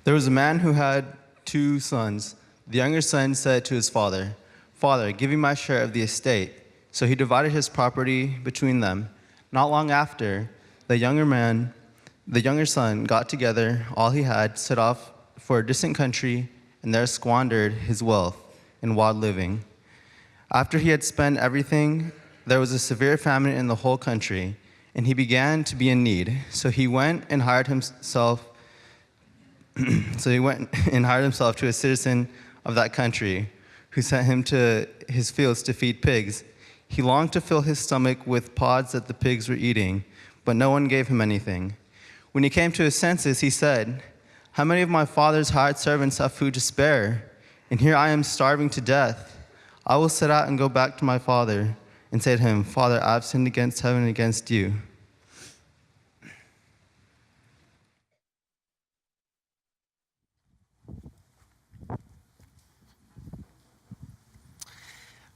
There was a man who had 2 sons. The younger son said to his father, "Father, give me my share of the estate." So he divided his property between them. Not long after, the younger son got together all he had, set off for a distant country, and there squandered his wealth in wild living. After he had spent everything, there was a severe famine in the whole country, and he began to be in need. So he went and hired himself to a citizen of that country, who sent him to his fields to feed pigs. He longed to fill his stomach with pods that the pigs were eating, but no one gave him anything. When he came to his senses, he said, "How many of my father's hired servants have food to spare? And here I am starving to death. I will set out and go back to my father and say to him, 'Father, I have sinned against heaven and against you.'"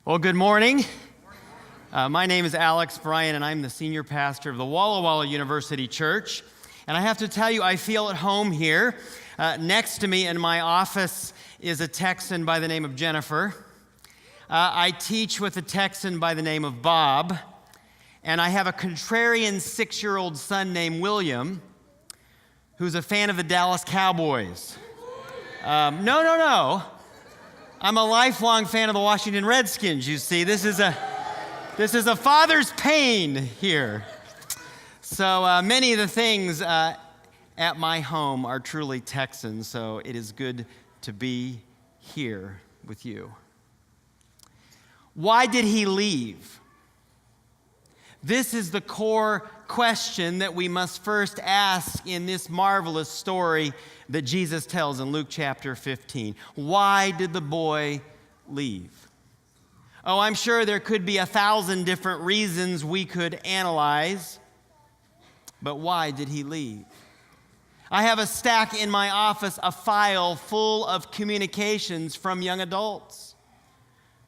Well, good morning. My name is Bryan, and I'm the senior pastor of the Walla Walla University Church. And I have to tell you, I feel at home here. Next to me in my office is a Texan by the name of Jennifer. I teach with a Texan by the name of Bob. And I have a contrarian 6-year-old son named William, who's a fan of the Dallas Cowboys. No. I'm a lifelong fan of the Washington Redskins, you see. This is a father's pain here. So many of the things at my home are truly Texan, so it is good to be here with you. Why did he leave? This is the core question that we must first ask in this marvelous story that Jesus tells in Luke chapter 15. Why did the boy leave? Oh, I'm sure there could be 1,000 different reasons we could analyze, but why did he leave? I have a stack in my office, a file full of communications from young adults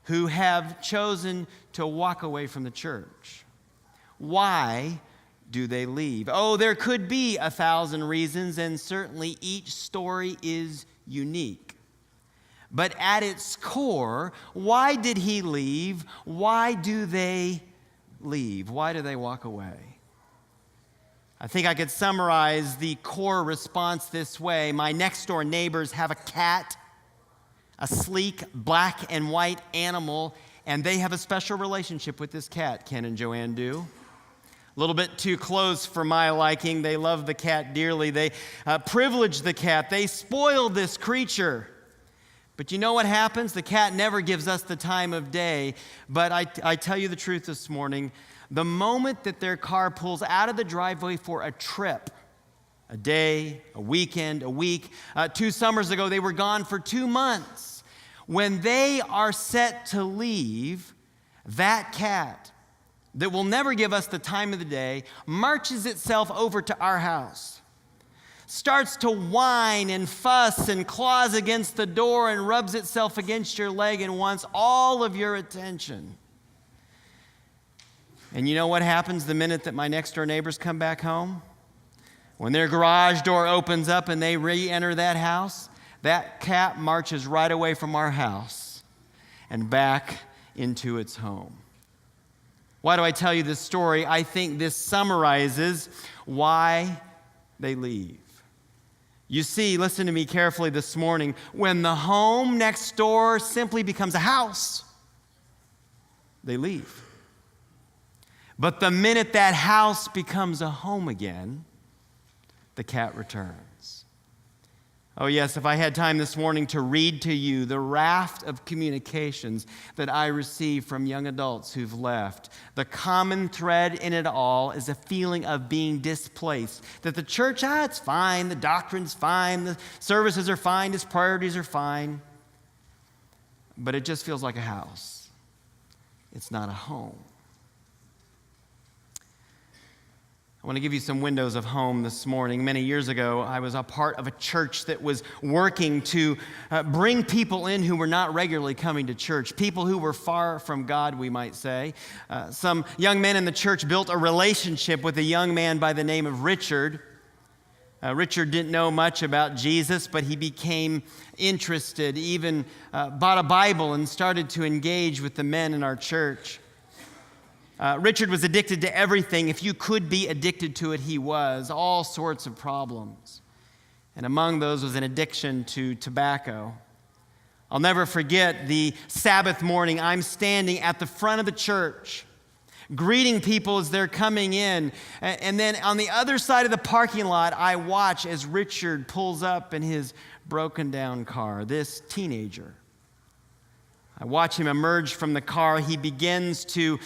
who have chosen to walk away from the church. Why do they leave? Oh, there could be 1,000 reasons, and certainly each story is unique. But at its core, why did he leave? Why do they leave? Why do they walk away? I think I could summarize the core response this way. My next door neighbors have a cat, a sleek black and white animal, and they have a special relationship with this cat, Ken and Joanne do. A little bit too close for my liking. They love the cat dearly. They privilege the cat. They spoil this creature. But you know what happens? The cat never gives us the time of day. But I tell you the truth this morning. The moment that their car pulls out of the driveway for a trip, a day, a weekend, a week, 2 summers ago, they were gone for 2 months. When they are set to leave, that cat that will never give us the time of the day marches itself over to our house, starts to whine and fuss and claws against the door and rubs itself against your leg and wants all of your attention. And you know what happens the minute that my next door neighbors come back home? When their garage door opens up and they re-enter that house, that cat marches right away from our house and back into its home. Why do I tell you this story? I think this summarizes why they leave. You see, listen to me carefully this morning. When the home next door simply becomes a house, they leave. But the minute that house becomes a home again, the cat returns. Oh yes, if I had time this morning to read to you the raft of communications that I receive from young adults who've left, the common thread in it all is a feeling of being displaced. That the church, it's fine, the doctrine's fine, the services are fine, its priorities are fine, but it just feels like a house. It's not a home. I want to give you some windows of home this morning. Many years ago, I was a part of a church that was working to bring people in who were not regularly coming to church, people who were far from God, we might say. Some young men in the church built a relationship with a young man by the name of Richard, Richard didn't know much about Jesus, but he became interested, even bought a Bible and started to engage with the men in our church. Richard was addicted to everything. If you could be addicted to it, he was. All sorts of problems. And among those was an addiction to tobacco. I'll never forget the Sabbath morning. I'm standing at the front of the church, greeting people as they're coming in. And then on the other side of the parking lot, I watch as Richard pulls up in his broken down car, this teenager. I watch him emerge from the car. He begins to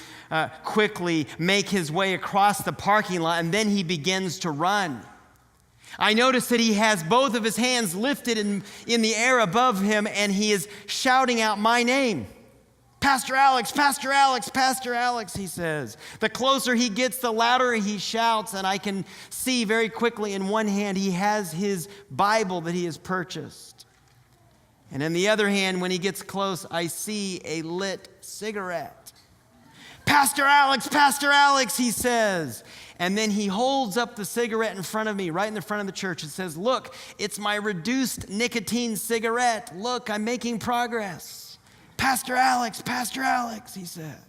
quickly make his way across the parking lot, and then he begins to run. I notice that he has both of his hands lifted in the air above him, and he is shouting out my name. Pastor Alex, Pastor Alex, Pastor Alex, he says. The closer he gets, the louder he shouts, and I can see very quickly in one hand he has his Bible that he has purchased. And in the other hand, when he gets close, I see a lit cigarette. Pastor Alex, he says. And then he holds up the cigarette in front of me, right in the front of the church, and says, look, it's my reduced nicotine cigarette. Look, I'm making progress. Pastor Alex, he said.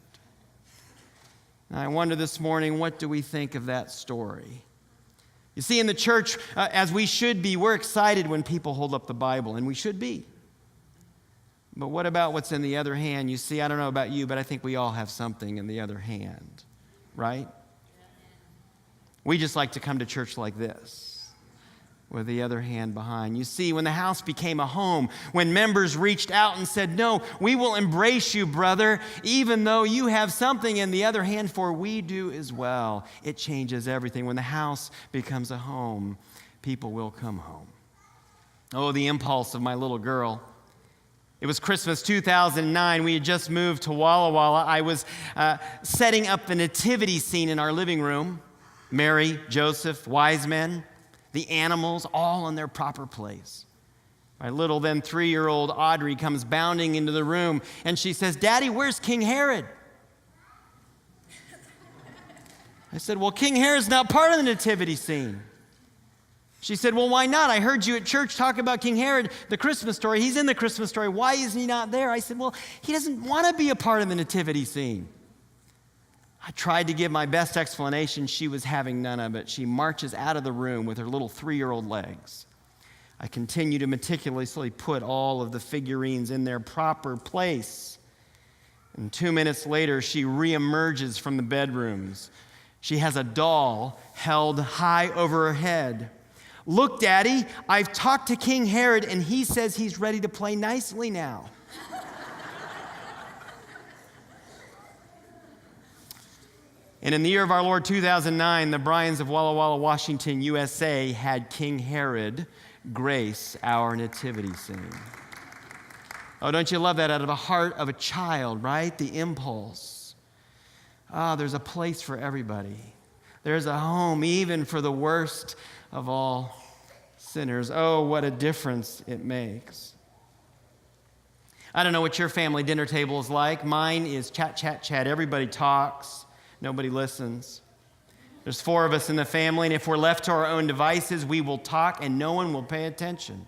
And I wonder this morning, what do we think of that story? You see, in the church, as we should be, we're excited when people hold up the Bible, and we should be. But what about what's in the other hand? You see, I don't know about you, but I think we all have something in the other hand, right? We just like to come to church like this, with the other hand behind. You see, when the house became a home, when members reached out and said, no, we will embrace you, brother, even though you have something in the other hand, for we do as well. It changes everything. When the house becomes a home, people will come home. Oh, the impulse of my little girl. It was Christmas 2009. We had just moved to Walla Walla. I was setting up the nativity scene in our living room. Mary, Joseph, wise men, the animals, all in their proper place. My little then 3-year-old Audrey comes bounding into the room, and she says, Daddy, where's King Herod? I said, well, King Herod's not part of the nativity scene. She said, well, why not? I heard you at church talk about King Herod, the Christmas story. He's in the Christmas story. Why isn't he not there? I said, well, he doesn't want to be a part of the nativity scene. I tried to give my best explanation. She was having none of it. She marches out of the room with her little 3-year-old legs. I continue to meticulously put all of the figurines in their proper place. And 2 minutes later, she reemerges from the bedrooms. She has a doll held high over her head. Look, Daddy, I've talked to King Herod, and he says he's ready to play nicely now. And in the year of our Lord 2009, the Bryans of Walla Walla, Washington, USA, had King Herod grace our nativity scene. Oh, don't you love that? Out of the heart of a child, right? The impulse. There's a place for everybody. There's a home even for the worst of all sinners. Oh, what a difference it makes. I don't know what your family dinner table is like. Mine is chat, chat, chat. Everybody talks. Nobody listens. There's 4 of us in the family, and if we're left to our own devices, we will talk and no one will pay attention.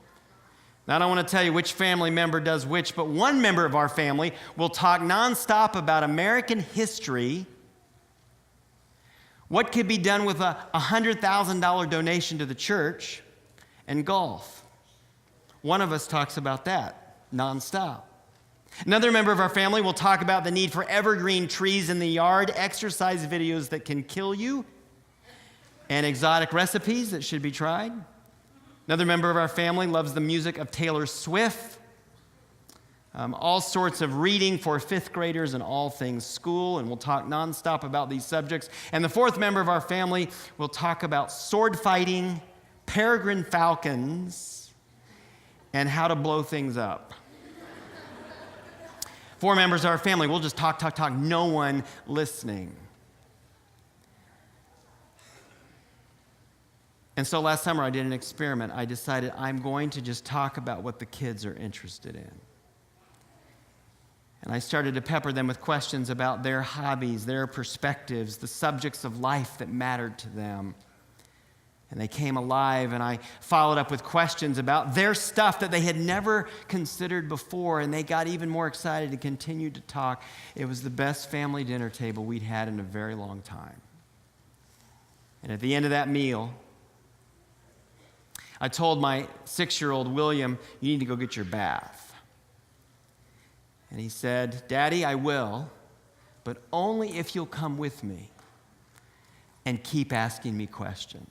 Now, I don't want to tell you which family member does which, but one member of our family will talk nonstop about American history, what could be done with a $100,000 donation to the church, and golf. One of us talks about that nonstop. Another member of our family will talk about the need for evergreen trees in the yard, exercise videos that can kill you, and exotic recipes that should be tried. Another member of our family loves the music of Taylor Swift, all sorts of reading for 5th graders and all things school, and we'll talk nonstop about these subjects. And the 4th member of our family will talk about sword fighting, peregrine falcons, and how to blow things up. 4 members of our family, we'll just talk, no one listening. And so last summer I did an experiment. I decided I'm going to just talk about what the kids are interested in. And I started to pepper them with questions about their hobbies, their perspectives, the subjects of life that mattered to them. And they came alive, and I followed up with questions about their stuff that they had never considered before, and they got even more excited and continued to talk. It was the best family dinner table we'd had in a very long time. And at the end of that meal, I told my 6-year-old William, you need to go get your bath. And he said, Daddy, I will, but only if you'll come with me and keep asking me questions.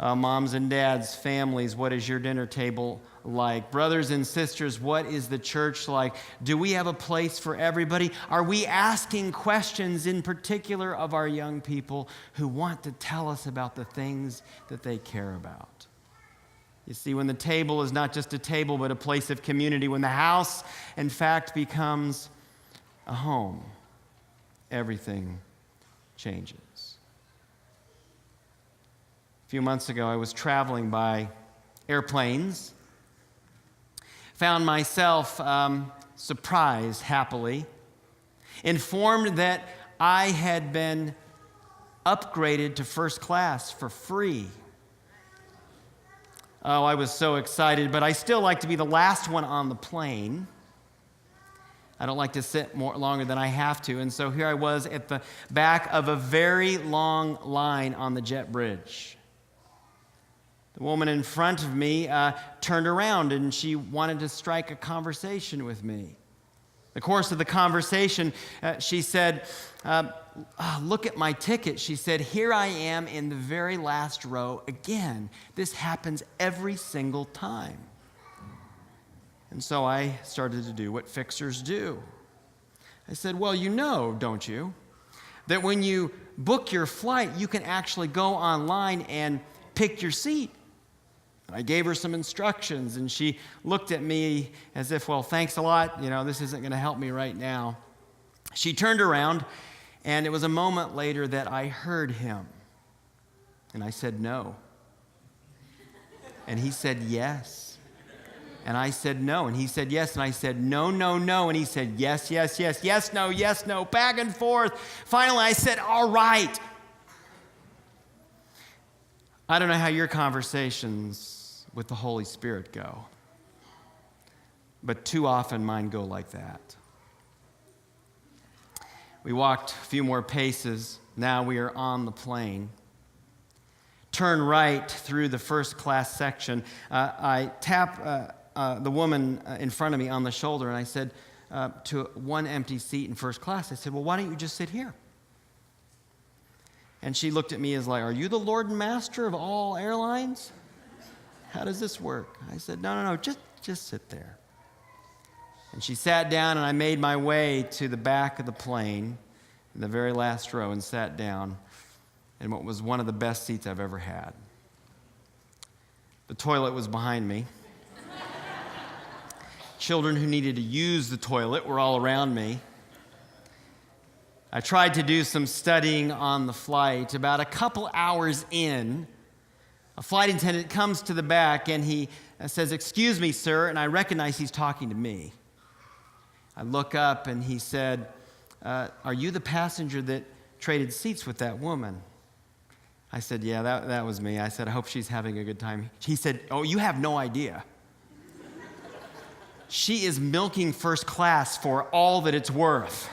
Moms and dads, families, what is your dinner table like? Brothers and sisters, what is the church like? Do we have a place for everybody? Are we asking questions in particular of our young people who want to tell us about the things that they care about? You see, when the table is not just a table but a place of community, when the house, in fact, becomes a home, everything changes. A few months ago, I was traveling by airplanes, found myself surprised, happily, informed that I had been upgraded to first class for free. Oh, I was so excited, but I still like to be the last one on the plane. I don't like to sit more longer than I have to, and so here I was at the back of a very long line on the jet bridge. The woman in front of me turned around and she wanted to strike a conversation with me. In the course of the conversation, she said, look at my ticket. She said, here I am in the very last row again. This happens every single time. And so I started to do what fixers do. I said, well, you know, don't you, that when you book your flight, you can actually go online and pick your seat. I gave her some instructions, and she looked at me as if, well, thanks a lot. You know, this isn't going to help me right now. She turned around, and it was a moment later that I heard him. And I said, no. And he said, yes. And I said, no. And he said, yes. And I said, no, no, no. And he said, yes, yes, yes, yes, no, back and forth. Finally, I said, all right. I don't know how your conversations with the Holy Spirit go, but too often mine go like that. We walked a few more paces. Now we are on the plane. Turn right through the first class section. I tap the woman in front of me on the shoulder, and I said to one empty seat in first class, I said, well, why don't you just sit here? And she looked at me as like, are you the Lord and Master of all airlines? How does this work? I said, no, just sit there. And she sat down, and I made my way to the back of the plane, in the very last row, and sat down in what was one of the best seats I've ever had. The toilet was behind me. Children who needed to use the toilet were all around me. I tried to do some studying on the flight. About a couple hours in, a flight attendant comes to the back and he says, excuse me, sir, and I recognize he's talking to me. I look up and he said, are you the passenger that traded seats with that woman? I said, yeah, that was me. I said, I hope she's having a good time. He said, oh, you have no idea. She is milking first class for all that it's worth.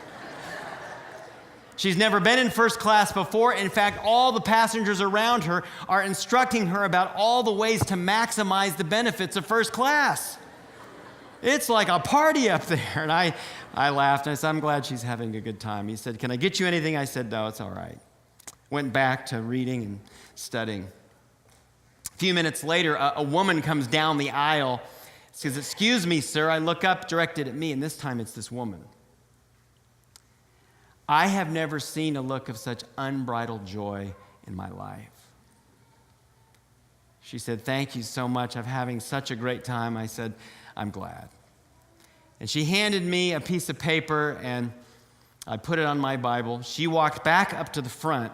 She's never been in first class before. In fact, all the passengers around her are instructing her about all the ways to maximize the benefits of first class. It's like a party up there. And I laughed and I said, I'm glad she's having a good time. He said, can I get you anything? I said, no, it's all right. Went back to reading and studying. A few minutes later, a woman comes down the aisle. She says, excuse me, sir. I look up, directed at me, and this time it's this woman. I have never seen a look of such unbridled joy in my life. She said, thank you so much. I'm having such a great time. I said, I'm glad. And she handed me a piece of paper, and I put it on my Bible. She walked back up to the front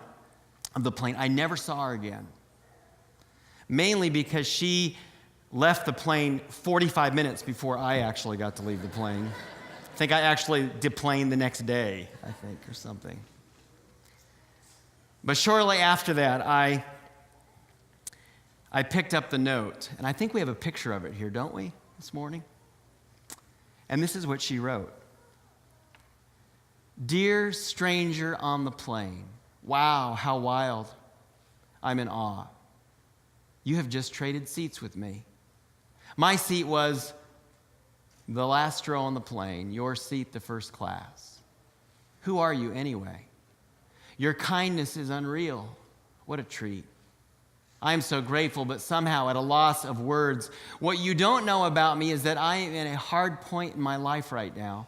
of the plane. I never saw her again, mainly because she left the plane 45 minutes before I actually got to leave the plane. I think I actually deplaned the next day, or something. But shortly after that, I picked up the note, and I think we have a picture of it here, don't we, this morning? And this is what she wrote. Dear stranger on the plain, wow, how wild. I'm in awe. You have just traded seats with me. My seat was the last row on the plane, your seat the first class. Who are you anyway? Your kindness is unreal. What a treat. I am so grateful, but somehow at a loss of words. What you don't know about me is that I am in a hard point in my life right now.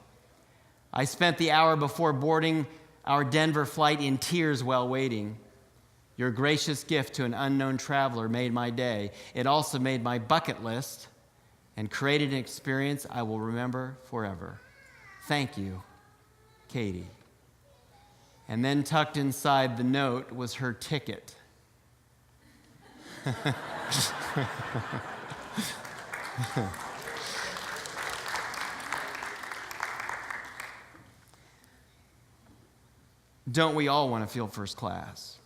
I spent the hour before boarding our Denver flight in tears while waiting. Your gracious gift to an unknown traveler made my day. It also made my bucket list and created an experience I will remember forever. Thank you, Katie. And then tucked inside the note was her ticket. Don't we all want to feel first class?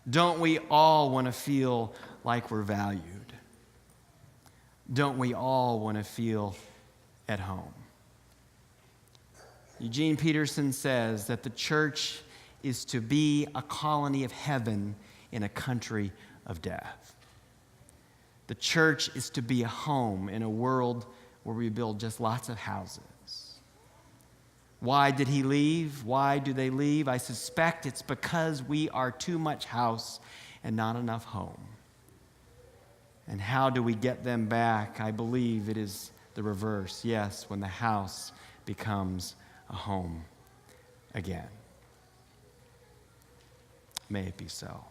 Don't we all want to feel like we're valued? Don't we all want to feel at home? Eugene Peterson says that the church is to be a colony of heaven in a country of death. The church is to be a home in a world where we build just lots of houses. Why did he leave? Why do they leave? I suspect it's because we are too much house and not enough home. And how do we get them back? I believe it is the reverse. Yes, when the house becomes a home again. May it be so.